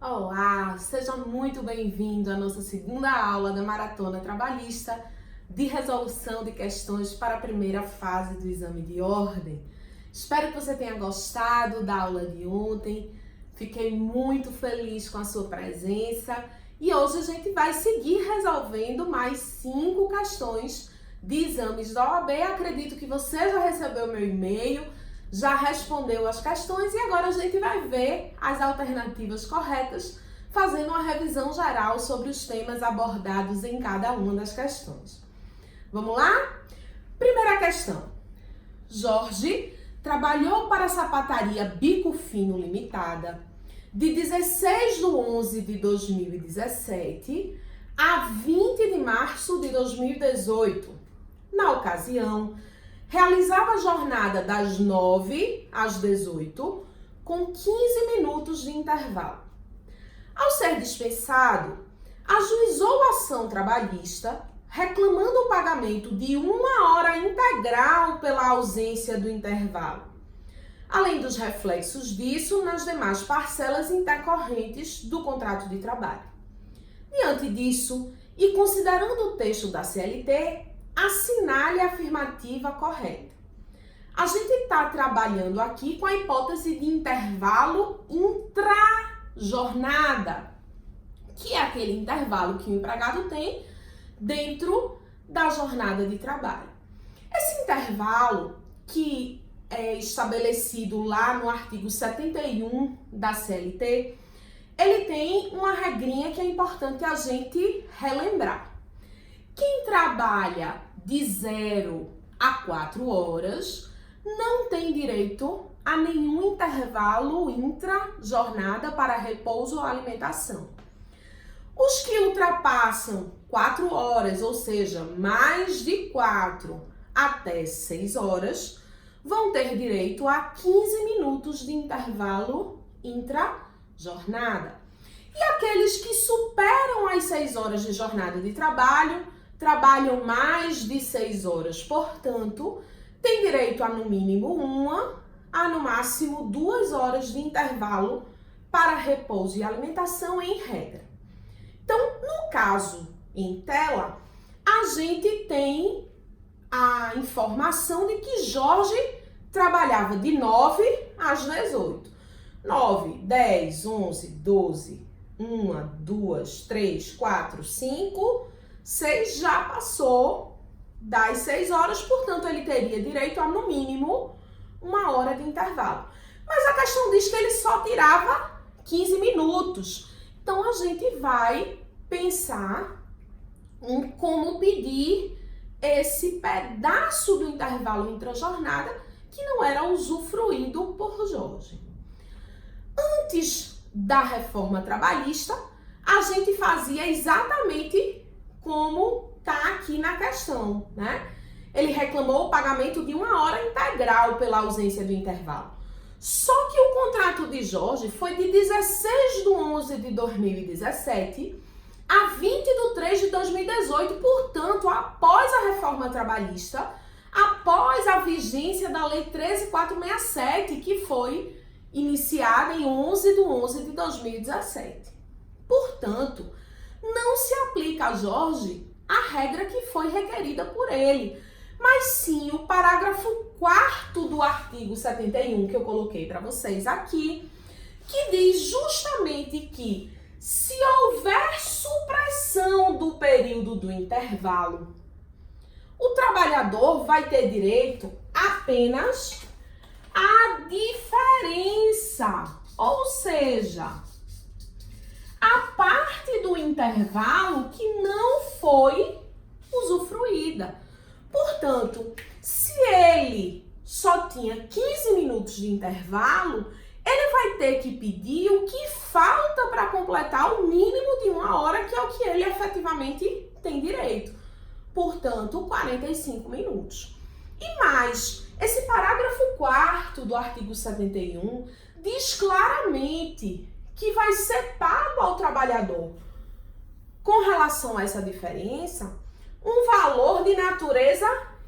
Olá, seja muito bem-vindo à nossa segunda aula da Maratona Trabalhista de resolução de questões para a primeira fase do exame de ordem. Espero que você tenha gostado da aula de ontem, fiquei muito feliz com a sua presença e hoje a gente vai seguir resolvendo mais 5 questões de exames da OAB. Acredito que você já recebeu meu e-mail, já respondeu as questões e agora a gente vai ver as alternativas corretas, fazendo uma revisão geral sobre os temas abordados em cada uma das questões. Vamos lá? Primeira questão. Jorge trabalhou para a sapataria Bico Fino Limitada de 16/11/2017 a 20 de março de 2018. Na ocasião, realizava a jornada das 9 às 18, com 15 minutos de intervalo. Ao ser dispensado, ajuizou a ação trabalhista, reclamando o pagamento de 1 hora integral pela ausência do intervalo, além dos reflexos disso nas demais parcelas intercorrentes do contrato de trabalho. Diante disso, e considerando o texto da CLT, assinale a afirmativa correta. A gente está trabalhando aqui com a hipótese de intervalo intra-jornada, que é aquele intervalo que o empregado tem dentro da jornada de trabalho. Esse intervalo, que é estabelecido lá no artigo 71 da CLT, ele tem uma regrinha que é importante a gente relembrar. Quem trabalha de 0 a 4 horas não tem direito a nenhum intervalo intra-jornada para repouso ou alimentação. Os que ultrapassam 4 horas, ou seja, mais de 4 até 6 horas, vão ter direito a 15 minutos de intervalo intra-jornada. E aqueles que superam as 6 horas de jornada de trabalho, trabalham mais de 6 horas, portanto, tem direito a no mínimo 1, a no máximo 2 horas de intervalo para repouso e alimentação em regra. Então, no caso em tela, a gente tem a informação de que Jorge trabalhava de 9 às 18. 9, 10, 11, 12, 1, 2, 3, 4, 5... 6 já passou das 6 horas, portanto, ele teria direito a, no mínimo, 1 hora de intervalo. Mas a questão diz que ele só tirava 15 minutos. Então, a gente vai pensar em como pedir esse pedaço do intervalo intra-jornada que não era usufruído por Jorge. Antes da reforma trabalhista, a gente fazia exatamente como está aqui na questão, né? Ele reclamou o pagamento de 1 hora integral pela ausência do intervalo. Só que o contrato de Jorge foi de 16/11/2017 a 20/3/2018, portanto, após a reforma trabalhista, após a vigência da Lei 13.467, que foi iniciada em 11/11/2017. Portanto, não se aplica a Jorge a regra que foi requerida por ele, mas sim o parágrafo 4º do artigo 71, que eu coloquei para vocês aqui, que diz justamente que se houver supressão do período do intervalo, o trabalhador vai ter direito apenas à diferença, ou seja, a parte do intervalo que não foi usufruída. Portanto, se ele só tinha 15 minutos de intervalo, ele vai ter que pedir o que falta para completar o mínimo de 1 hora, que é o que ele efetivamente tem direito. Portanto, 45 minutos. E mais, esse parágrafo 4º do artigo 71 diz claramente que vai ser pago ao trabalhador, com relação a essa diferença, um valor de natureza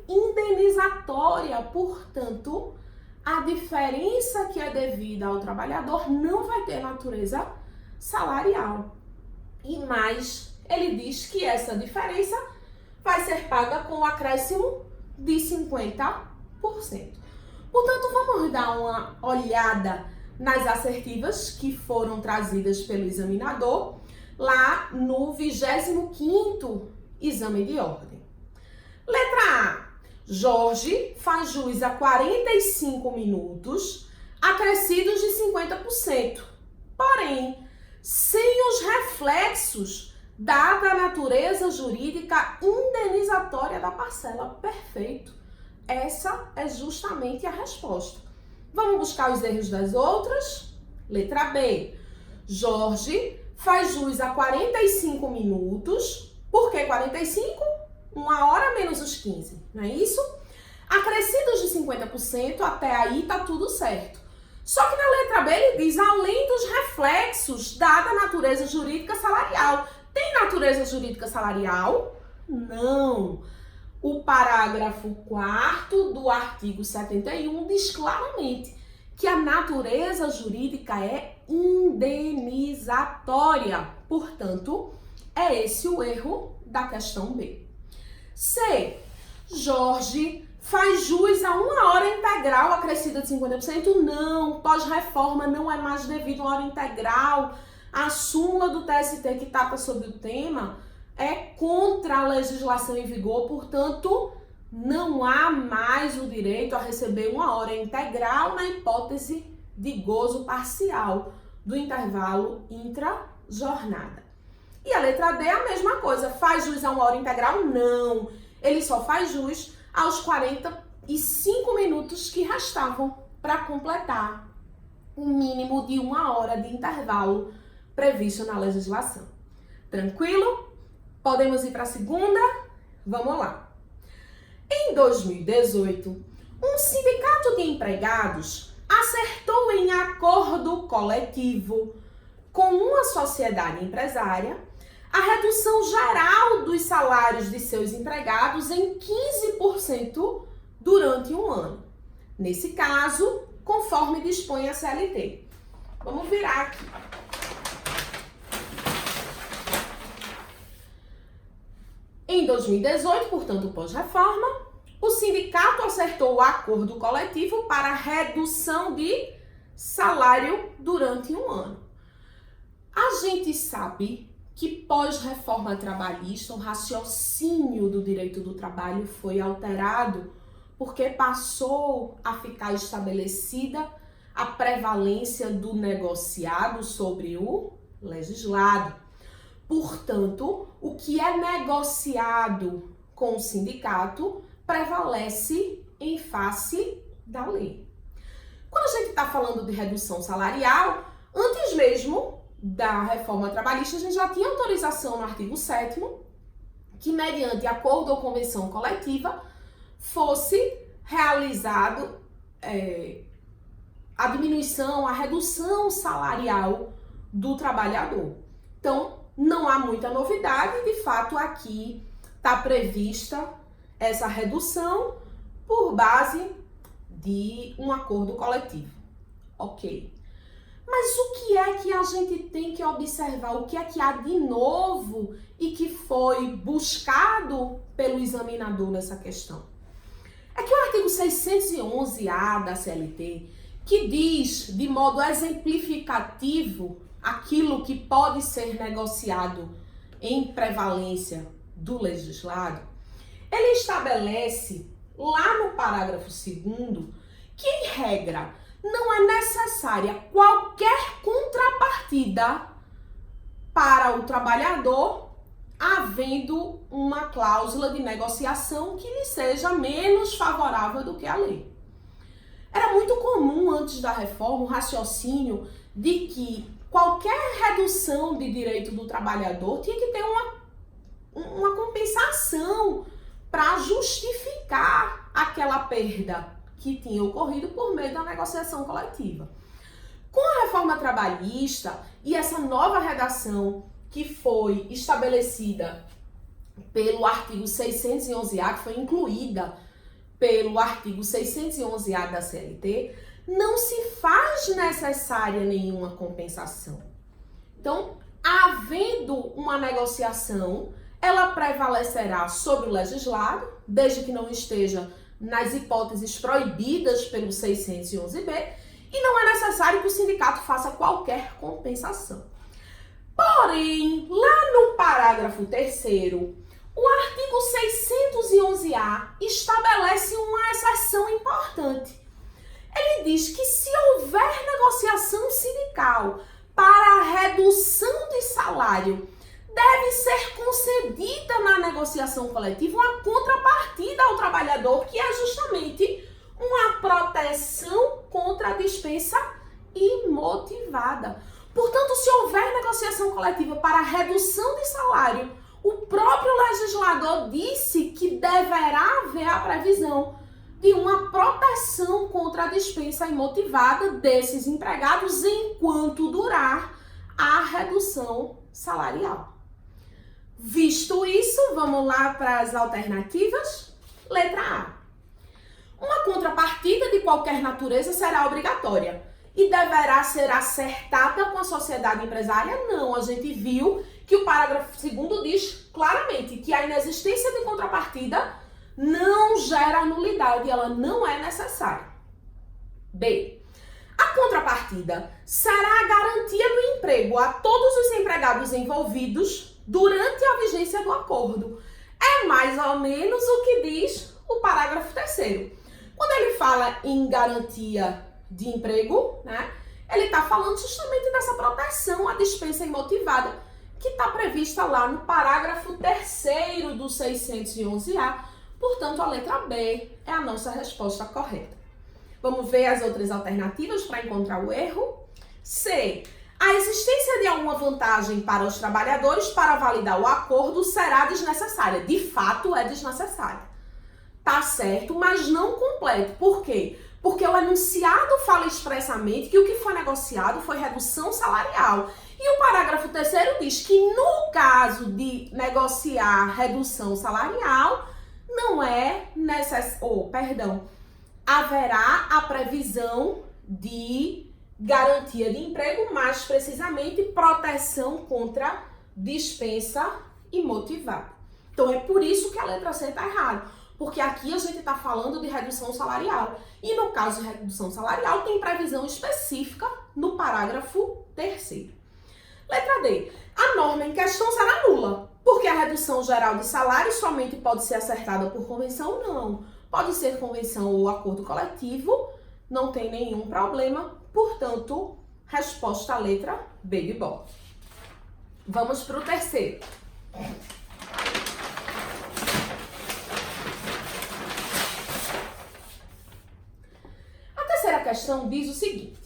indenizatória. Portanto, a diferença que é devida ao trabalhador não vai ter natureza salarial. E mais, ele diz que essa diferença vai ser paga com o acréscimo de 50%. Portanto, vamos dar uma olhada nas assertivas que foram trazidas pelo examinador lá no 25º exame de ordem. Letra A. Jorge faz jus a 45 minutos, acrescidos de 50%. Porém, sem os reflexos dada a natureza jurídica indenizatória da parcela. Perfeito. Essa é justamente a resposta. Vamos buscar os erros das outras? Letra B. Jorge faz jus a 45 minutos. Por que 45? 1h menos os 15, não é isso? Acrescidos de 50%, até aí tá tudo certo. Só que na letra B ele diz, além dos reflexos dada a natureza jurídica salarial. Tem natureza jurídica salarial? Não. O parágrafo 4º do artigo 71 diz claramente que a natureza jurídica é indenizatória. Portanto, é esse o erro da questão B. C. Jorge faz jus a 1h integral acrescida de 50%? Não. Pós-reforma não é mais devido a 1h integral. A súmula do TST que trata sobre o tema é contra a legislação em vigor, portanto, não há mais o direito a receber 1h integral na hipótese de gozo parcial do intervalo intra-jornada. E a letra D é a mesma coisa. Faz jus a 1h integral? Não. Ele só faz jus aos 45 minutos que restavam para completar o mínimo de 1h de intervalo previsto na legislação. Tranquilo? Podemos ir para a segunda? Vamos lá. Em 2018, um sindicato de empregados acertou em acordo coletivo com uma sociedade empresária a redução geral dos salários de seus empregados em 15% durante um ano. Nesse caso, conforme dispõe a CLT. Vamos virar aqui. Em 2018, portanto, pós-reforma, o sindicato acertou o acordo coletivo para redução de salário durante um ano. A gente sabe que pós-reforma trabalhista, o raciocínio do direito do trabalho foi alterado porque passou a ficar estabelecida a prevalência do negociado sobre o legislado. Portanto, o que é negociado com o sindicato prevalece em face da lei. Quando a gente está falando de redução salarial, antes mesmo da reforma trabalhista, a gente já tinha autorização no artigo 7º que, mediante acordo ou convenção coletiva, fosse realizado a diminuição, a redução salarial do trabalhador. Então, não há muita novidade, de fato aqui está prevista essa redução por base de um acordo coletivo. Ok. Mas o que é que a gente tem que observar? O que é que há de novo e que foi buscado pelo examinador nessa questão? É que o artigo 611-A da CLT, que diz de modo exemplificativo aquilo que pode ser negociado em prevalência do legislado, ele estabelece lá no parágrafo 2º que, em regra, não é necessária qualquer contrapartida para o trabalhador, havendo uma cláusula de negociação que lhe seja menos favorável do que a lei. Era muito comum, antes da reforma, o raciocínio de que qualquer redução de direito do trabalhador tinha que ter uma compensação para justificar aquela perda que tinha ocorrido por meio da negociação coletiva. Com a reforma trabalhista e essa nova redação que foi estabelecida pelo artigo 611-A, que foi incluída pelo artigo 611-A da CLT, não se faz necessária nenhuma compensação. Então, havendo uma negociação, ela prevalecerá sobre o legislado, desde que não esteja nas hipóteses proibidas pelo 611b, e não é necessário que o sindicato faça qualquer compensação. Porém, lá no parágrafo 3º, o artigo 611A estabelece uma exceção importante. Ele diz que se houver negociação sindical para a redução de salário, deve ser concedida na negociação coletiva uma contrapartida ao trabalhador, que é justamente uma proteção contra a dispensa imotivada. Portanto, se houver negociação coletiva para a redução de salário, o próprio legislador disse que deverá haver a previsão de uma proteção contra a dispensa imotivada desses empregados enquanto durar a redução salarial. Visto isso, vamos lá para as alternativas. Letra A. Uma contrapartida de qualquer natureza será obrigatória e deverá ser acertada com a sociedade empresária? Não, a gente viu que o parágrafo 2º diz claramente que a inexistência de contrapartida não gera nulidade, ela não é necessária. B. A contrapartida será a garantia do emprego a todos os empregados envolvidos durante a vigência do acordo. É mais ou menos o que diz o parágrafo 3º. Quando ele fala em garantia de emprego, né, ele está falando justamente dessa proteção à dispensa imotivada que está prevista lá no parágrafo 3º do 611A. Portanto, a letra B é a nossa resposta correta. Vamos ver as outras alternativas para encontrar o erro. C. A existência de alguma vantagem para os trabalhadores para validar o acordo será desnecessária. De fato, é desnecessária. Tá certo, mas não completo. Por quê? Porque o enunciado fala expressamente que o que foi negociado foi redução salarial. E o parágrafo 3º diz que no caso de negociar redução salarial, não é necessário, haverá a previsão de garantia de emprego, mais precisamente proteção contra dispensa imotivada. Então é por isso que a letra C está errada, porque aqui a gente está falando de redução salarial. E no caso de redução salarial, tem previsão específica no parágrafo 3º. Letra D. A norma em questão será nula, porque a redução geral de salário somente pode ser acertada por convenção? Não. Pode ser convenção ou acordo coletivo, não tem nenhum problema. Portanto, resposta à letra B de bola. Vamos para o terceiro. A terceira questão diz o seguinte: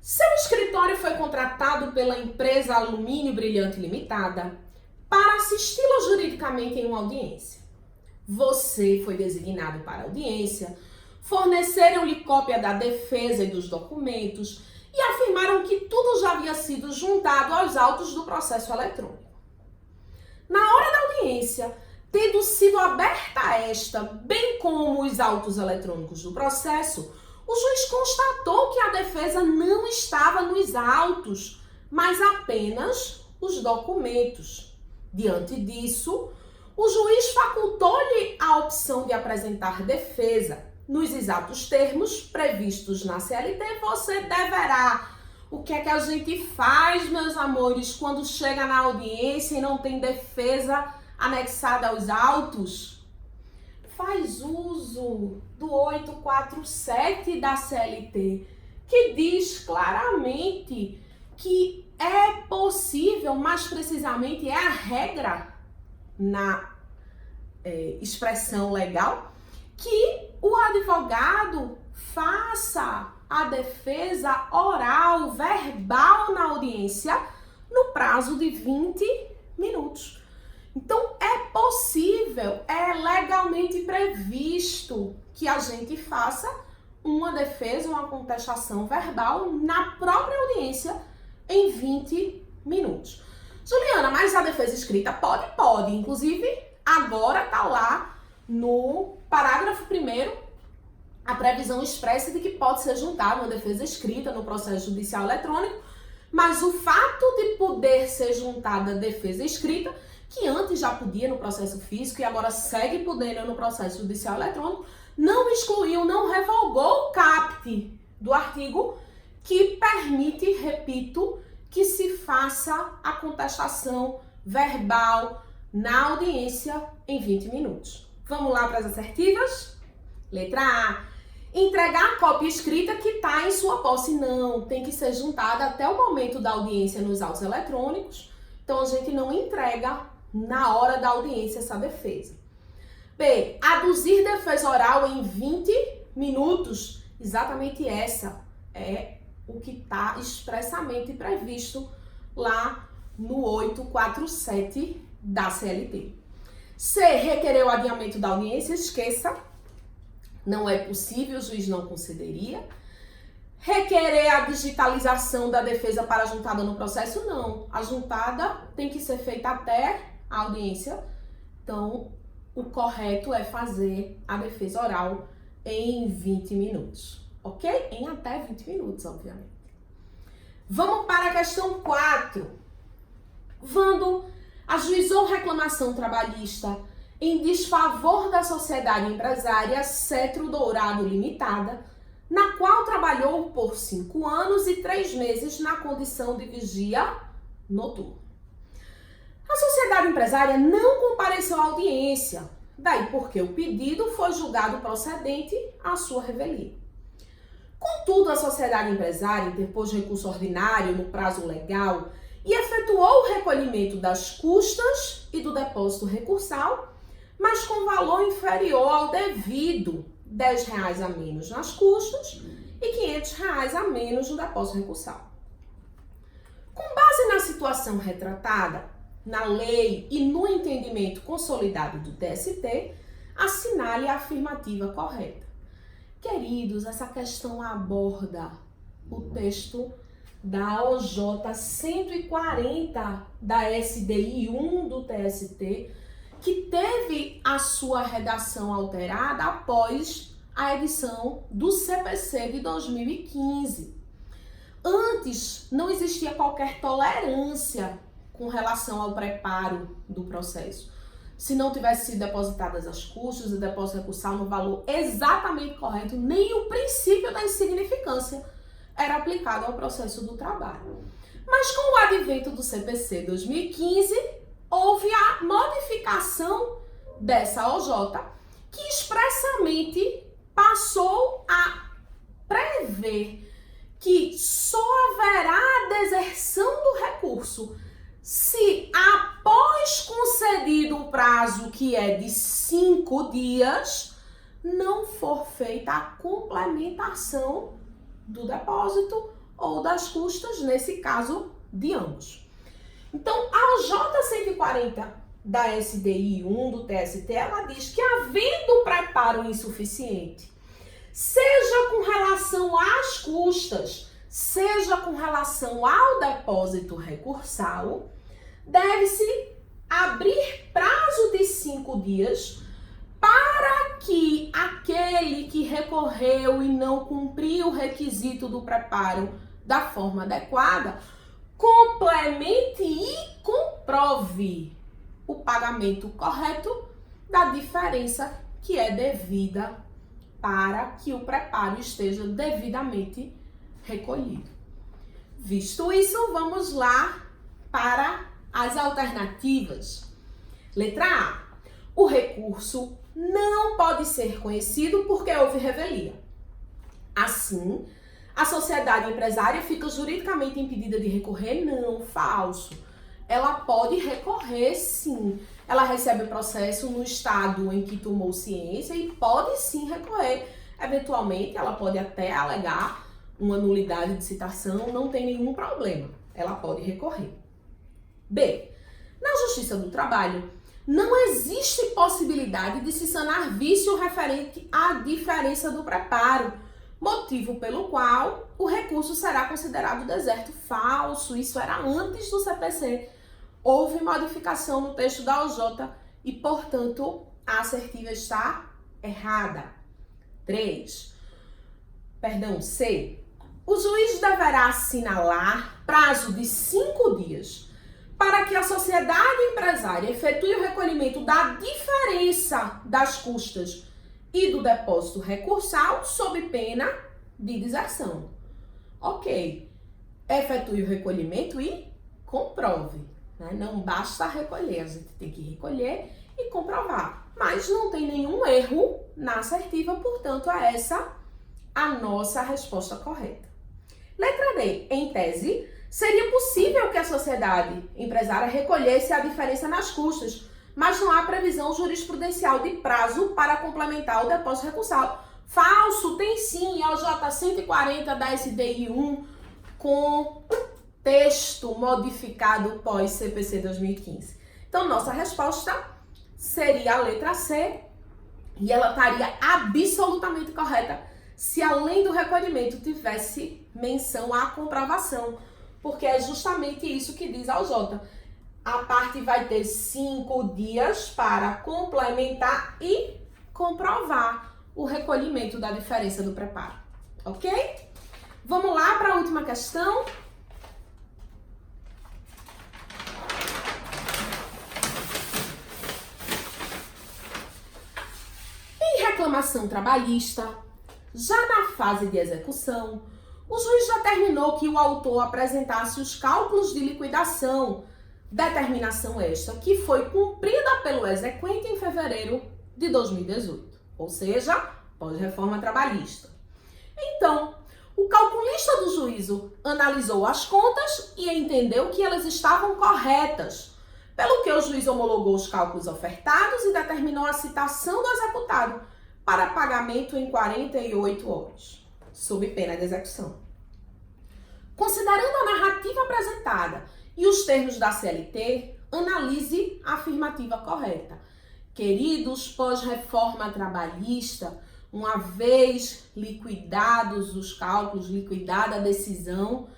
seu escritório foi contratado pela empresa Alumínio Brilhante Limitada para assisti-lo juridicamente em uma audiência. Você foi designado para a audiência, forneceram-lhe cópia da defesa e dos documentos e afirmaram que tudo já havia sido juntado aos autos do processo eletrônico. Na hora da audiência, tendo sido aberta esta, bem como os autos eletrônicos do processo, o juiz constatou que a defesa não estava nos autos, mas apenas os documentos. Diante disso, o juiz facultou-lhe a opção de apresentar defesa. Nos exatos termos previstos na CLT, você deverá. O que é que a gente faz, meus amores, quando chega na audiência e não tem defesa anexada aos autos? Faz uso do 847 da CLT, que diz claramente que é possível, mais precisamente é a regra na expressão legal, que o advogado faça a defesa oral, verbal na audiência no prazo de 20 minutos. Então, é possível, é legalmente previsto que a gente faça uma defesa, uma contestação verbal na própria audiência em 20 minutos. Juliana, mas a defesa escrita pode? Pode. Inclusive, agora está lá no parágrafo 1º a previsão expressa de que pode ser juntada uma defesa escrita no processo judicial eletrônico, mas o fato de poder ser juntada a defesa escrita, que antes já podia no processo físico e agora segue podendo no processo judicial eletrônico, não excluiu, não revogou o caput do artigo que permite, repito, que se faça a contestação verbal na audiência em 20 minutos. Vamos lá para as assertivas? Letra A. Entregar a cópia escrita que está em sua posse. Não, tem que ser juntada até o momento da audiência nos autos eletrônicos. Então, a gente não entrega na hora da audiência essa defesa. B. Aduzir defesa oral em 20 minutos. Exatamente essa é o que está expressamente previsto lá no 847 da CLT. C. Requerer o adiamento da audiência. Esqueça. Não é possível, o juiz não concederia. Requerer a digitalização da defesa para a juntada no processo, não. A juntada tem que ser feita até a audiência. Então, o correto é fazer a defesa oral em 20 minutos. Ok? Em até 20 minutos, obviamente. Vamos para a questão 4. Quando ajuizou reclamação trabalhista em desfavor da sociedade empresária Cetro Dourado Limitada, na qual trabalhou por 5 anos e 3 meses na condição de vigia noturno. A sociedade empresária não compareceu à audiência, daí porque o pedido foi julgado procedente à sua revelia. Contudo, a sociedade empresária interpôs recurso ordinário no prazo legal e efetuou o recolhimento das custas e do depósito recursal, mas com valor inferior ao devido, R$10 a menos nas custas e R$500 a menos no depósito recursal. Com base na situação retratada, na lei e no entendimento consolidado do TST, assinale a afirmativa correta. Queridos, essa questão aborda o texto da OJ 140 da SDI 1 do TST, que teve a sua redação alterada após a edição do CPC de 2015. Antes, não existia qualquer tolerância com relação ao preparo do processo. Se não tivesse sido depositadas as custas e depósito recursal no valor exatamente correto, nem o princípio da insignificância era aplicado ao processo do trabalho. Mas com o advento do CPC 2015, houve a modificação dessa OJ, que expressamente passou a prever que só haverá a deserção do recurso se, após concedido o prazo, que é de 5 dias, não for feita a complementação do depósito ou das custas, nesse caso, de ambos. Então, a OJ 140 da SDI 1 do TST, ela diz que, havendo preparo insuficiente, seja com relação às custas, seja com relação ao depósito recursal, deve-se abrir prazo de 5 dias para que aquele que recorreu e não cumpriu o requisito do preparo da forma adequada, complemente e comprove o pagamento correto da diferença que é devida para que o preparo esteja devidamente recolhido. Visto isso, vamos lá para as alternativas. Letra A. O recurso não pode ser conhecido porque houve revelia. Assim, a sociedade empresária fica juridicamente impedida de recorrer? Não, falso. Ela pode recorrer, sim. Ela recebe o processo no estado em que tomou ciência e pode sim recorrer. Eventualmente, ela pode até alegar uma nulidade de citação, não tem nenhum problema. Ela pode recorrer. B. Na Justiça do Trabalho, não existe possibilidade de se sanar vício referente à diferença do preparo, motivo pelo qual o recurso será considerado deserto. Falso, isso era antes do CPC. Houve modificação no texto da OJ e, portanto, a assertiva está errada. C. o juiz deverá assinalar prazo de 5 dias para que a sociedade empresária efetue o recolhimento da diferença das custas e do depósito recursal sob pena de deserção. Ok, efetue o recolhimento e comprove, né? Não basta recolher, a gente tem que recolher e comprovar. Mas não tem nenhum erro na assertiva, portanto, é essa a nossa resposta correta. Letra D. Em tese, seria possível que a sociedade empresária recolhesse a diferença nas custas, mas não há previsão jurisprudencial de prazo para complementar o depósito recursal. Falso, tem sim, OJ 140 da SDI 1 com texto modificado pós-CPC 2015. Então, nossa resposta seria a letra C e ela estaria absolutamente correta se além do recolhimento tivesse menção à comprovação, porque é justamente isso que diz a OJ. A parte vai ter 5 dias para complementar e comprovar o recolhimento da diferença do preparo, ok? Vamos lá para a última questão. Em reclamação trabalhista, já na fase de execução, o juiz determinou que o autor apresentasse os cálculos de liquidação, determinação esta que foi cumprida pelo exequente em fevereiro de 2018, ou seja, pós-reforma trabalhista. Então, o calculista do juízo analisou as contas e entendeu que elas estavam corretas, pelo que o juiz homologou os cálculos ofertados e determinou a citação do executado para pagamento em 48 horas, sob pena de execução. Considerando a narrativa apresentada e os termos da CLT, analise a afirmativa correta. Queridos pós-reforma trabalhista, uma vez liquidados os cálculos, liquidada a decisão,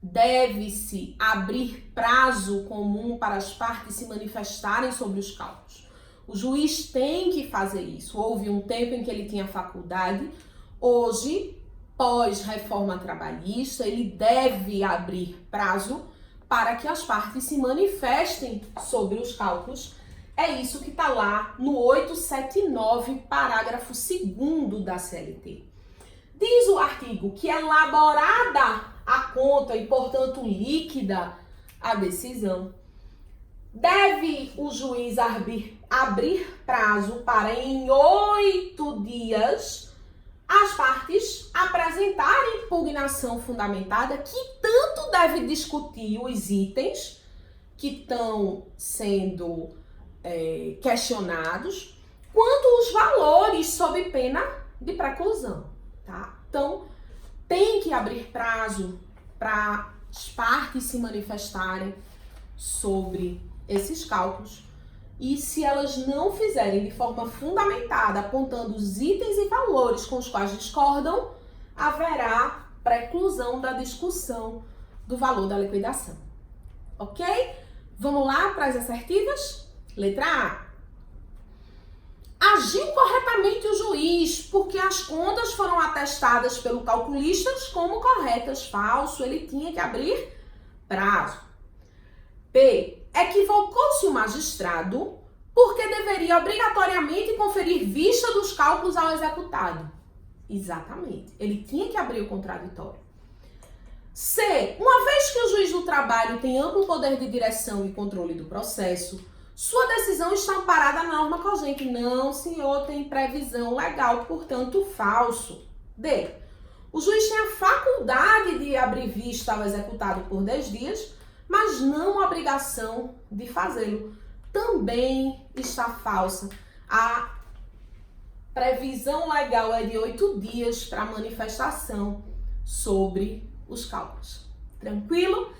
deve-se abrir prazo comum para as partes se manifestarem sobre os cálculos. O juiz tem que fazer isso. Houve um tempo em que ele tinha faculdade. Hoje, pós-reforma trabalhista, ele deve abrir prazo para que as partes se manifestem sobre os cálculos. É isso que está lá no 879, parágrafo 2º da CLT. Diz o artigo que elaborada a conta e, portanto, líquida a decisão, deve o juiz abrir prazo para, em 8 dias, as partes apresentarem impugnação fundamentada que tanto deve discutir os itens que estão sendo questionados, quanto os valores sob pena de preclusão, tá? Então, tem que abrir prazo para as partes se manifestarem sobre esses cálculos e se elas não fizerem de forma fundamentada, apontando os itens e valores com os quais discordam, haverá preclusão da discussão do valor da liquidação, ok? Vamos lá para as assertivas? Letra A. Agiu corretamente o juiz, porque as contas foram atestadas pelo calculista como corretas. Falso, ele tinha que abrir prazo. B. Equivocou-se o magistrado, porque deveria obrigatoriamente conferir vista dos cálculos ao executado. Exatamente, ele tinha que abrir o contraditório. C. Uma vez que o juiz do trabalho tem amplo poder de direção e controle do processo, sua decisão está amparada na norma cogente. Não, senhor, tem previsão legal, portanto, falso. D. O juiz tem a faculdade de abrir vista ao executado por 10 dias, mas não a obrigação de fazê-lo. Também está falsa. A previsão legal é de 8 dias para manifestação sobre os cálculos. Tranquilo?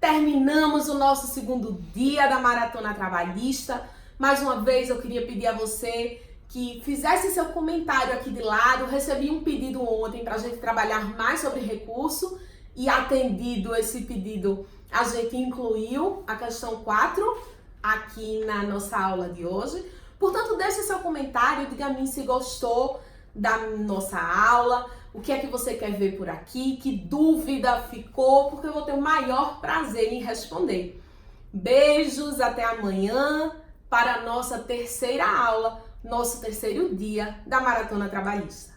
Terminamos o nosso segundo dia da Maratona Trabalhista. Mais uma vez eu queria pedir a você que fizesse seu comentário aqui de lado. Recebi um pedido ontem para a gente trabalhar mais sobre recurso e atendido esse pedido, a gente incluiu a questão 4 aqui na nossa aula de hoje. Portanto, deixe seu comentário, diga a mim se gostou da nossa aula, o que é que você quer ver por aqui, que dúvida ficou, porque eu vou ter o maior prazer em responder. Beijos, até amanhã para a nossa terceira aula, nosso terceiro dia da Maratona Trabalhista.